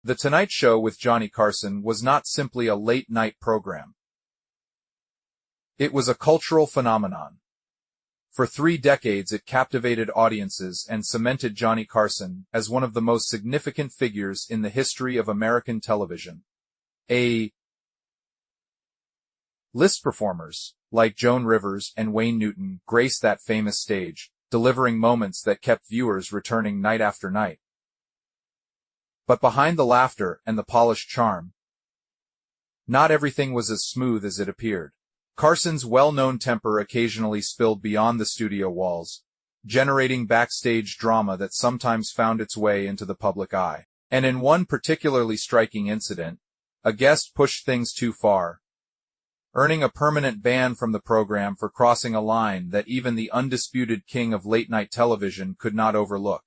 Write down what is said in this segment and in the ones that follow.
The Tonight Show with Johnny Carson was not simply a late-night program. It was a cultural phenomenon. For 3 decades it captivated audiences and cemented Johnny Carson as one of the most significant figures in the history of American television. List performers, like Joan Rivers and Wayne Newton, graced that famous stage, delivering moments that kept viewers returning night after night. But behind the laughter and the polished charm, not everything was as smooth as it appeared. Carson's well-known temper occasionally spilled beyond the studio walls, generating backstage drama that sometimes found its way into the public eye. And in one particularly striking incident, a guest pushed things too far, earning a permanent ban from the program for crossing a line that even the undisputed king of late-night television could not overlook.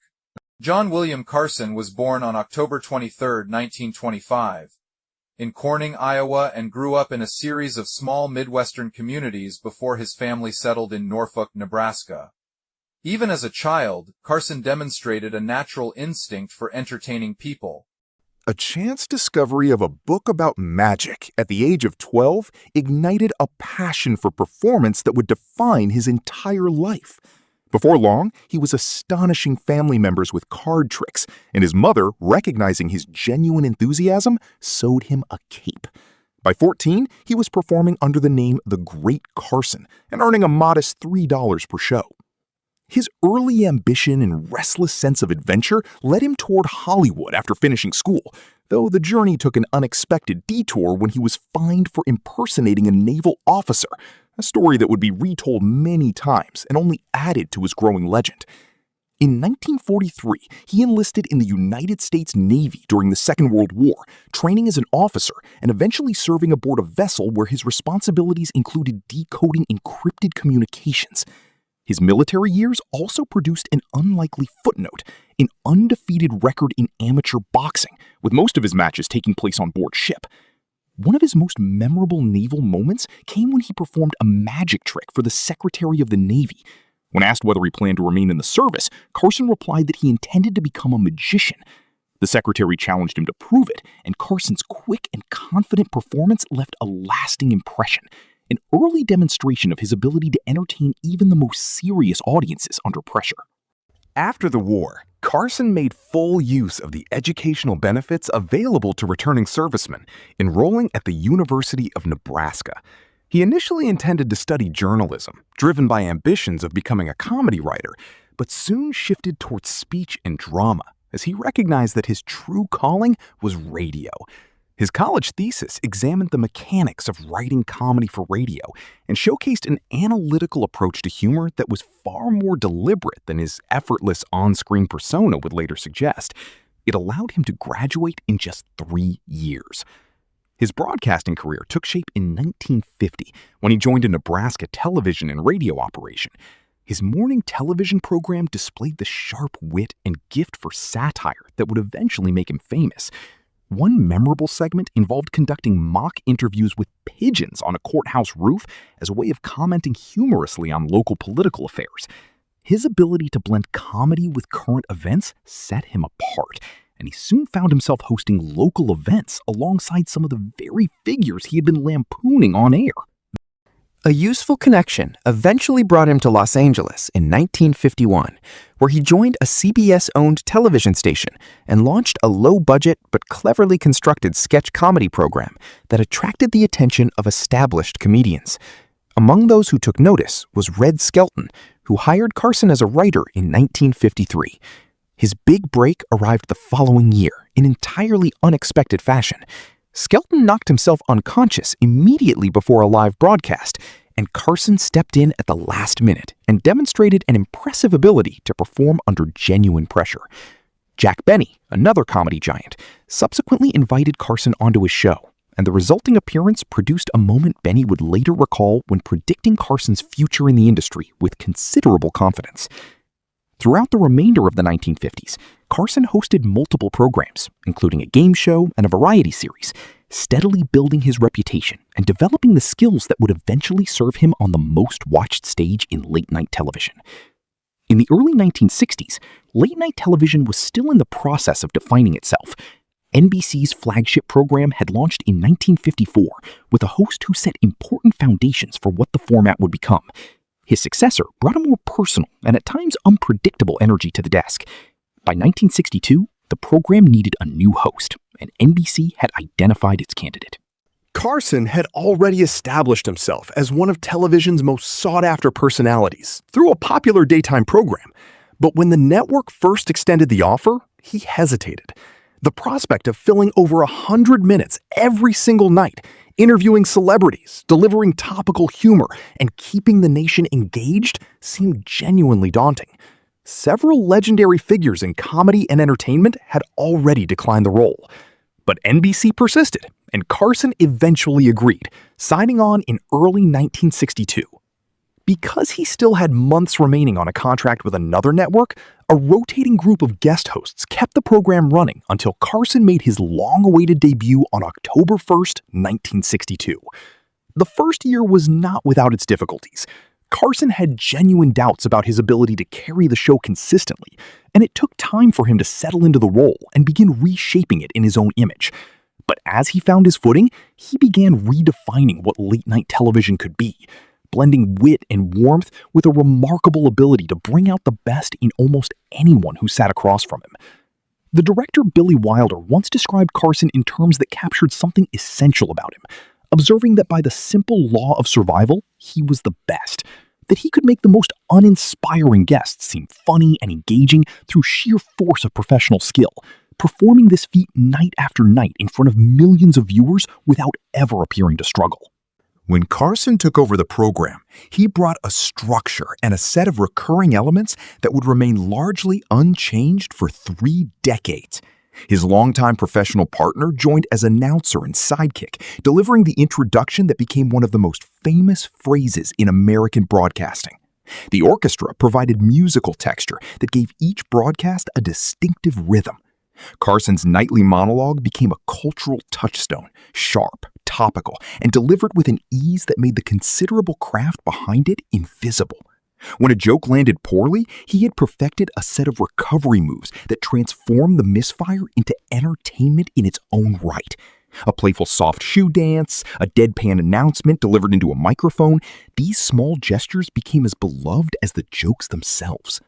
John William Carson was born on October 23, 1925, in Corning, Iowa, and grew up in a series of small Midwestern communities before his family settled in Norfolk, Nebraska. Even as a child, Carson demonstrated a natural instinct for entertaining people. A chance discovery of a book about magic at the age of 12 ignited a passion for performance that would define his entire life. Before long, he was astonishing family members with card tricks, and his mother, recognizing his genuine enthusiasm, sewed him a cape. By 14, he was performing under the name The Great Carson and earning a modest $3 per show. His early ambition and restless sense of adventure led him toward Hollywood after finishing school, though the journey took an unexpected detour when he was fined for impersonating a naval officer, a story that would be retold many times and only added to his growing legend. In 1943, he enlisted in the United States Navy during the Second World War, training as an officer and eventually serving aboard a vessel where his responsibilities included decoding encrypted communications. His military years also produced an unlikely footnote, an undefeated record in amateur boxing, with most of his matches taking place on board ship. One of his most memorable naval moments came when he performed a magic trick for the Secretary of the Navy. When asked whether he planned to remain in the service, Carson replied that he intended to become a magician. The secretary challenged him to prove it, and Carson's quick and confident performance left a lasting impression, an early demonstration of his ability to entertain even the most serious audiences under pressure. After the war, Carson made full use of the educational benefits available to returning servicemen, enrolling at the University of Nebraska. He initially intended to study journalism, driven by ambitions of becoming a comedy writer, but soon shifted towards speech and drama, as he recognized that his true calling was radio. His college thesis examined the mechanics of writing comedy for radio and showcased an analytical approach to humor that was far more deliberate than his effortless on-screen persona would later suggest. It allowed him to graduate in just 3 years. His broadcasting career took shape in 1950 when he joined a Nebraska television and radio operation. His morning television program displayed the sharp wit and gift for satire that would eventually make him famous. One memorable segment involved conducting mock interviews with pigeons on a courthouse roof as a way of commenting humorously on local political affairs. His ability to blend comedy with current events set him apart, and he soon found himself hosting local events alongside some of the very figures he had been lampooning on air. A useful connection eventually brought him to Los Angeles in 1951, where he joined a CBS-owned television station and launched a low-budget but cleverly constructed sketch comedy program that attracted the attention of established comedians. Among those who took notice was Red Skelton, who hired Carson as a writer in 1953. His big break arrived the following year in entirely unexpected fashion. Skelton knocked himself unconscious immediately before a live broadcast, and Carson stepped in at the last minute and demonstrated an impressive ability to perform under genuine pressure. Jack Benny, another comedy giant, subsequently invited Carson onto his show, and the resulting appearance produced a moment Benny would later recall when predicting Carson's future in the industry with considerable confidence. Throughout the remainder of the 1950s, Carson hosted multiple programs, including a game show and a variety series, steadily building his reputation and developing the skills that would eventually serve him on the most watched stage in late-night television. In the early 1960s, late-night television was still in the process of defining itself. NBC's flagship program had launched in 1954 with a host who set important foundations for what the format would become. His successor brought a more personal and at times unpredictable energy to the desk. By 1962, the program needed a new host, and NBC had identified its candidate. Carson had already established himself as one of television's most sought-after personalities through a popular daytime program. But when the network first extended the offer, he hesitated. The prospect of filling over 100 minutes every single night, interviewing celebrities, delivering topical humor, and keeping the nation engaged seemed genuinely daunting. Several legendary figures in comedy and entertainment had already declined the role. But NBC persisted, and Carson eventually agreed, signing on in early 1962. Because he still had months remaining on a contract with another network, a rotating group of guest hosts kept the program running until Carson made his long-awaited debut on October 1st, 1962. The first year was not without its difficulties. Carson had genuine doubts about his ability to carry the show consistently, and it took time for him to settle into the role and begin reshaping it in his own image. But as he found his footing, he began redefining what late-night television could be, blending wit and warmth with a remarkable ability to bring out the best in almost anyone who sat across from him. The director Billy Wilder once described Carson in terms that captured something essential about him, observing that by the simple law of survival, he was the best, that he could make the most uninspiring guests seem funny and engaging through sheer force of professional skill, performing this feat night after night in front of millions of viewers without ever appearing to struggle. When Carson took over the program, he brought a structure and a set of recurring elements that would remain largely unchanged for 3 decades. His longtime professional partner joined as announcer and sidekick, delivering the introduction that became one of the most famous phrases in American broadcasting. The orchestra provided musical texture that gave each broadcast a distinctive rhythm. Carson's nightly monologue became a cultural touchstone, sharp, topical, and delivered with an ease that made the considerable craft behind it invisible. When a joke landed poorly, he had perfected a set of recovery moves that transformed the misfire into entertainment in its own right. A playful soft shoe dance, a deadpan announcement delivered into a microphone, these small gestures became as beloved as the jokes themselves.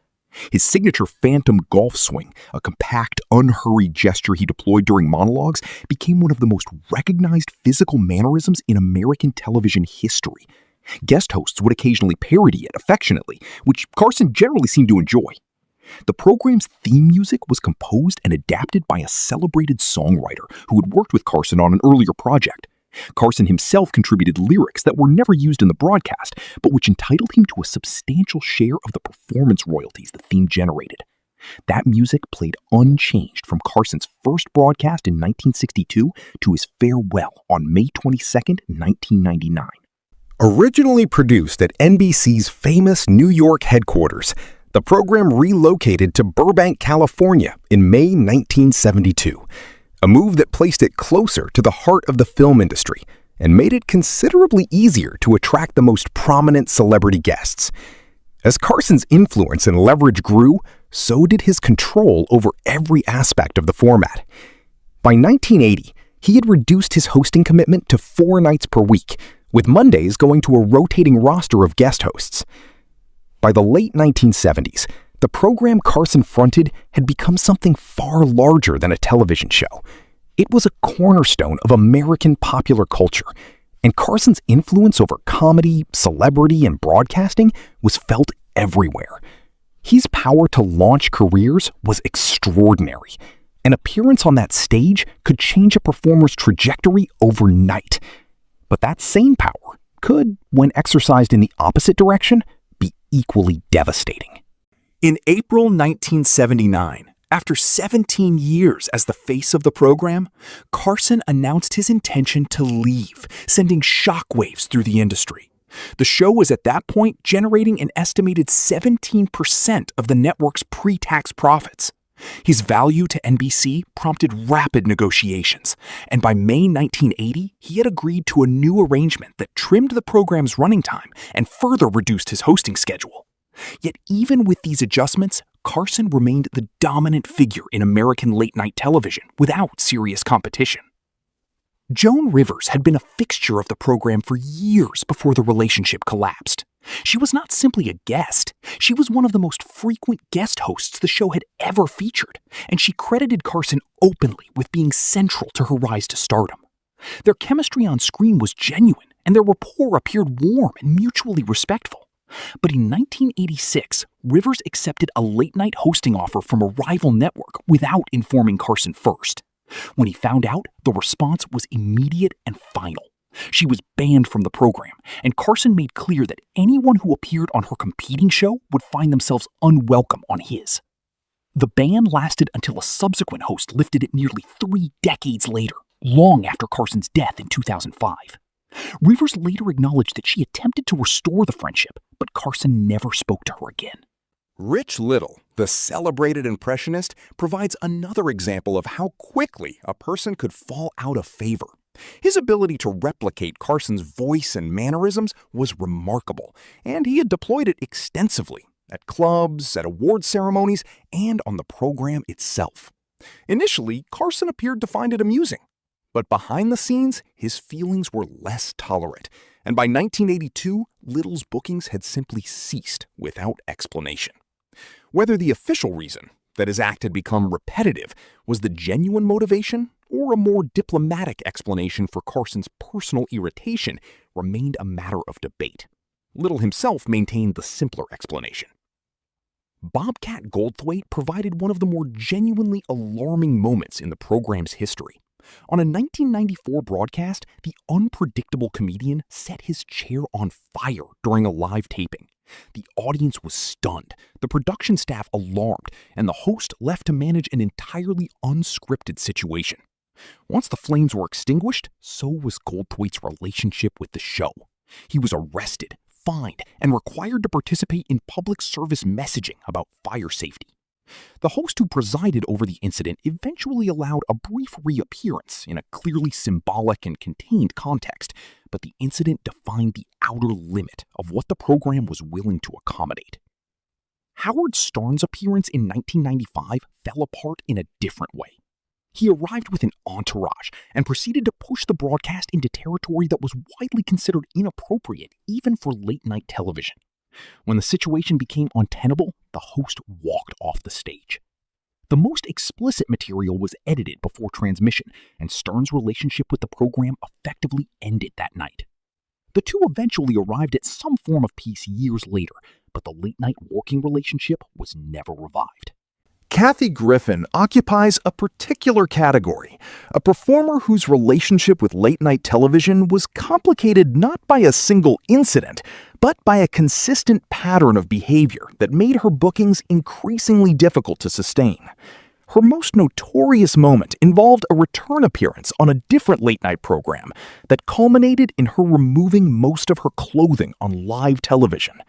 His signature phantom golf swing, a compact, unhurried gesture he deployed during monologues, became one of the most recognized physical mannerisms in American television history. Guest hosts would occasionally parody it affectionately, which Carson generally seemed to enjoy. The program's theme music was composed and adapted by a celebrated songwriter who had worked with Carson on an earlier project. Carson himself contributed lyrics that were never used in the broadcast, but which entitled him to a substantial share of the performance royalties the theme generated. That music played unchanged from Carson's first broadcast in 1962 to his farewell on May 22, 1999. Originally produced at NBC's famous New York headquarters, the program relocated to Burbank, California in May 1972. A move that placed it closer to the heart of the film industry and made it considerably easier to attract the most prominent celebrity guests. As Carson's influence and leverage grew, so did his control over every aspect of the format. By 1980, he had reduced his hosting commitment to 4 nights per week, with Mondays going to a rotating roster of guest hosts. By the late 1970s, the program Carson fronted had become something far larger than a television show. It was a cornerstone of American popular culture, and Carson's influence over comedy, celebrity, and broadcasting was felt everywhere. His power to launch careers was extraordinary. An appearance on that stage could change a performer's trajectory overnight. But that same power could, when exercised in the opposite direction, be equally devastating. In April 1979, after 17 years as the face of the program, Carson announced his intention to leave, sending shockwaves through the industry. The show was at that point generating an estimated 17% of the network's pre-tax profits. His value to NBC prompted rapid negotiations, and by May 1980, he had agreed to a new arrangement that trimmed the program's running time and further reduced his hosting schedule. Yet even with these adjustments, Carson remained the dominant figure in American late-night television without serious competition. Joan Rivers had been a fixture of the program for years before the relationship collapsed. She was not simply a guest, she was one of the most frequent guest hosts the show had ever featured, and she credited Carson openly with being central to her rise to stardom. Their chemistry on screen was genuine, and their rapport appeared warm and mutually respectful. But in 1986, Rivers accepted a late-night hosting offer from a rival network without informing Carson first. When he found out, the response was immediate and final. She was banned from the program, and Carson made clear that anyone who appeared on her competing show would find themselves unwelcome on his. The ban lasted until a subsequent host lifted it nearly 3 decades later, long after Carson's death in 2005. Rivers later acknowledged that she attempted to restore the friendship, but Carson never spoke to her again. Rich Little, the celebrated impressionist, provides another example of how quickly a person could fall out of favor. His ability to replicate Carson's voice and mannerisms was remarkable, and he had deployed it extensively at clubs, at award ceremonies, and on the program itself. Initially, Carson appeared to find it amusing, but behind the scenes, his feelings were less tolerant, and by 1982, Little's bookings had simply ceased without explanation. Whether the official reason that his act had become repetitive was the genuine motivation or a more diplomatic explanation for Carson's personal irritation remained a matter of debate. Little himself maintained the simpler explanation. Bobcat Goldthwait provided one of the more genuinely alarming moments in the program's history. On a 1994 broadcast, the unpredictable comedian set his chair on fire during a live taping. The audience was stunned, the production staff alarmed, and the host left to manage an entirely unscripted situation. Once the flames were extinguished, so was Goldthwait's relationship with the show. He was arrested, fined, and required to participate in public service messaging about fire safety. The host who presided over the incident eventually allowed a brief reappearance in a clearly symbolic and contained context, but the incident defined the outer limit of what the program was willing to accommodate. Howard Stern's appearance in 1995 fell apart in a different way. He arrived with an entourage and proceeded to push the broadcast into territory that was widely considered inappropriate even for late-night television. When the situation became untenable, the host walked off the stage. The most explicit material was edited before transmission, and Stern's relationship with the program effectively ended that night. The two eventually arrived at some form of peace years later, but the late-night working relationship was never revived. Kathy Griffin occupies a particular category, a performer whose relationship with late-night television was complicated not by a single incident, but by a consistent pattern of behavior that made her bookings increasingly difficult to sustain. Her most notorious moment involved a return appearance on a different late-night program that culminated in her removing most of her clothing on live television.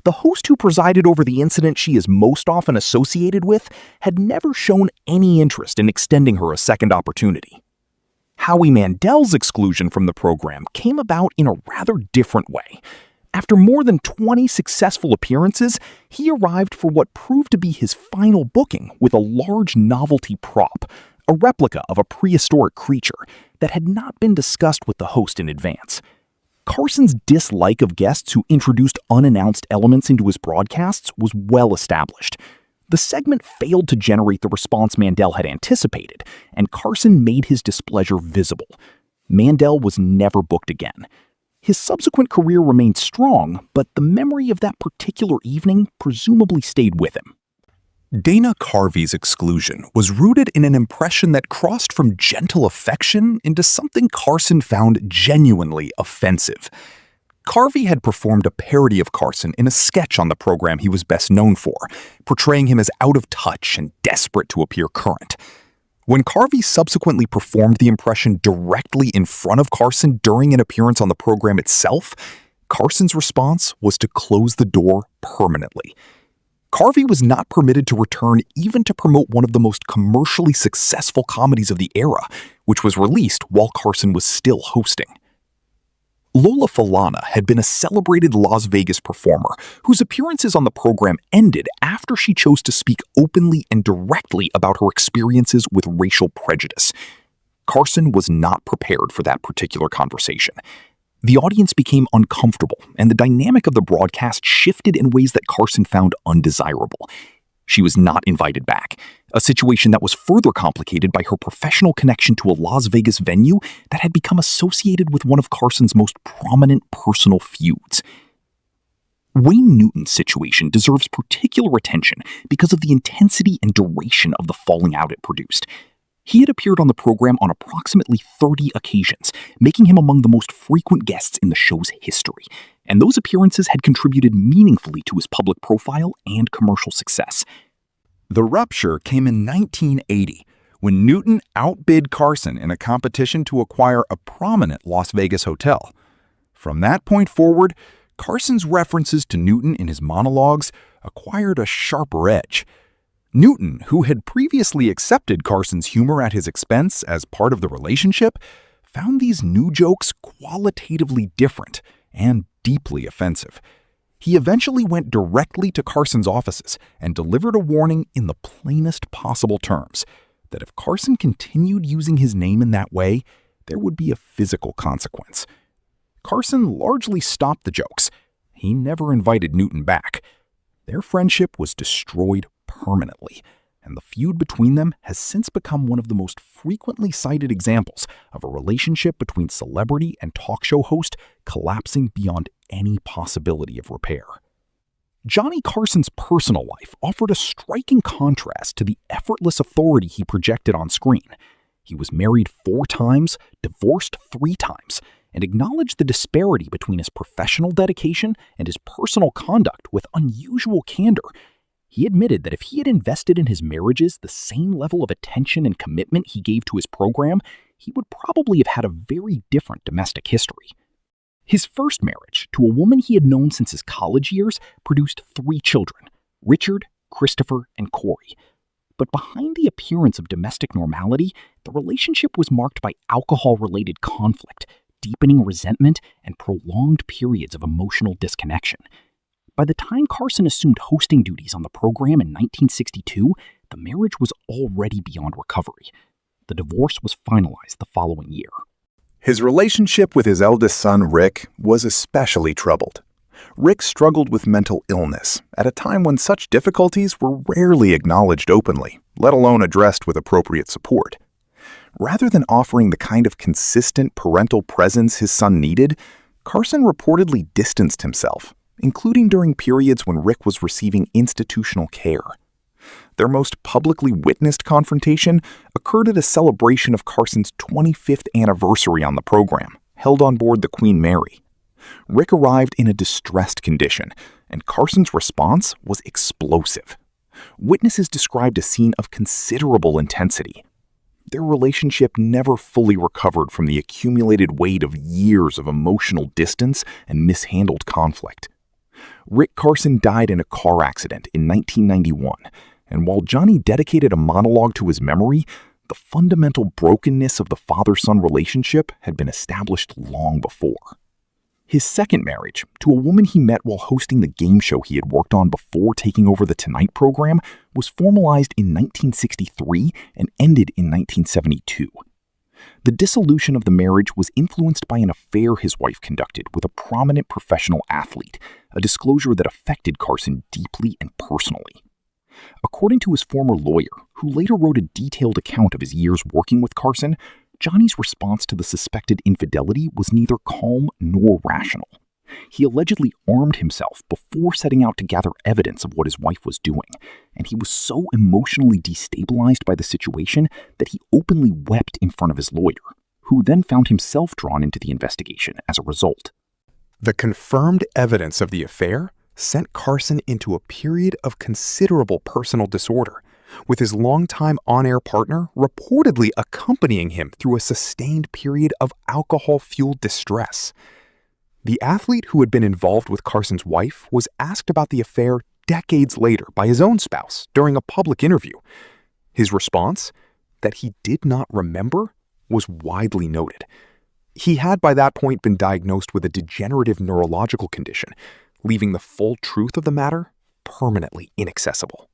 The host who presided over the incident she is most often associated with had never shown any interest in extending her a second opportunity. Howie Mandel's exclusion from the program came about in a rather different way. After more than 20 successful appearances, he arrived for what proved to be his final booking with a large novelty prop, a replica of a prehistoric creature that had not been discussed with the host in advance. Carson's dislike of guests who introduced unannounced elements into his broadcasts was well established. The segment failed to generate the response Mandel had anticipated, and Carson made his displeasure visible. Mandel was never booked again. His subsequent career remained strong, but the memory of that particular evening presumably stayed with him. Dana Carvey's exclusion was rooted in an impression that crossed from gentle affection into something Carson found genuinely offensive. Carvey had performed a parody of Carson in a sketch on the program he was best known for, portraying him as out of touch and desperate to appear current. When Carvey subsequently performed the impression directly in front of Carson during an appearance on the program itself, Carson's response was to close the door permanently. Carvey was not permitted to return even to promote one of the most commercially successful comedies of the era, which was released while Carson was still hosting. Lola Falana had been a celebrated Las Vegas performer whose appearances on the program ended after she chose to speak openly and directly about her experiences with racial prejudice. Carson was not prepared for that particular conversation. The audience became uncomfortable, and the dynamic of the broadcast shifted in ways that Carson found undesirable. She was not invited back, a situation that was further complicated by her professional connection to a Las Vegas venue that had become associated with one of Carson's most prominent personal feuds. Wayne Newton's situation deserves particular attention because of the intensity and duration of the falling out it produced. He had appeared on the program on approximately 30 occasions, making him among the most frequent guests in the show's history, and those appearances had contributed meaningfully to his public profile and commercial success. The rupture came in 1980, when Newton outbid Carson in a competition to acquire a prominent Las Vegas hotel. From that point forward, Carson's references to Newton in his monologues acquired a sharper edge. Newton, who had previously accepted Carson's humor at his expense as part of the relationship, found these new jokes qualitatively different and deeply offensive. He eventually went directly to Carson's offices and delivered a warning in the plainest possible terms that if Carson continued using his name in that way, there would be a physical consequence. Carson largely stopped the jokes. He never invited Newton back. Their friendship was destroyed permanently, and the feud between them has since become one of the most frequently cited examples of a relationship between celebrity and talk show host collapsing beyond any possibility of repair. Johnny Carson's personal life offered a striking contrast to the effortless authority he projected on screen. He was married 4 times, divorced 3 times, and acknowledged the disparity between his professional dedication and his personal conduct with unusual candor. He admitted that if he had invested in his marriages the same level of attention and commitment he gave to his program, he would probably have had a very different domestic history. His first marriage, to a woman he had known since his college years, produced 3 children, Richard, Christopher, and Corey. But behind the appearance of domestic normality, the relationship was marked by alcohol-related conflict, deepening resentment, and prolonged periods of emotional disconnection. By the time Carson assumed hosting duties on the program in 1962, the marriage was already beyond recovery. The divorce was finalized the following year. His relationship with his eldest son, Rick, was especially troubled. Rick struggled with mental illness at a time when such difficulties were rarely acknowledged openly, let alone addressed with appropriate support. Rather than offering the kind of consistent parental presence his son needed, Carson reportedly distanced himself, including during periods when Rick was receiving institutional care. Their most publicly witnessed confrontation occurred at a celebration of Carson's 25th anniversary on the program, held on board the Queen Mary. Rick arrived in a distressed condition, and Carson's response was explosive. Witnesses described a scene of considerable intensity. Their relationship never fully recovered from the accumulated weight of years of emotional distance and mishandled conflict. Rick Carson died in a car accident in 1991, and while Johnny dedicated a monologue to his memory, the fundamental brokenness of the father-son relationship had been established long before. His second marriage, to a woman he met while hosting the game show he had worked on before taking over the Tonight program, was formalized in 1963 and ended in 1972. The dissolution of the marriage was influenced by an affair his wife conducted with a prominent professional athlete, a disclosure that affected Carson deeply and personally. According to his former lawyer, who later wrote a detailed account of his years working with Carson, Johnny's response to the suspected infidelity was neither calm nor rational. He allegedly armed himself before setting out to gather evidence of what his wife was doing, and he was so emotionally destabilized by the situation that he openly wept in front of his lawyer, who then found himself drawn into the investigation as a result. The confirmed evidence of the affair sent Carson into a period of considerable personal disorder, with his longtime on-air partner reportedly accompanying him through a sustained period of alcohol-fueled distress. The athlete who had been involved with Carson's wife was asked about the affair decades later by his own spouse during a public interview. His response, that he did not remember, was widely noted. He had by that point been diagnosed with a degenerative neurological condition, leaving the full truth of the matter permanently inaccessible.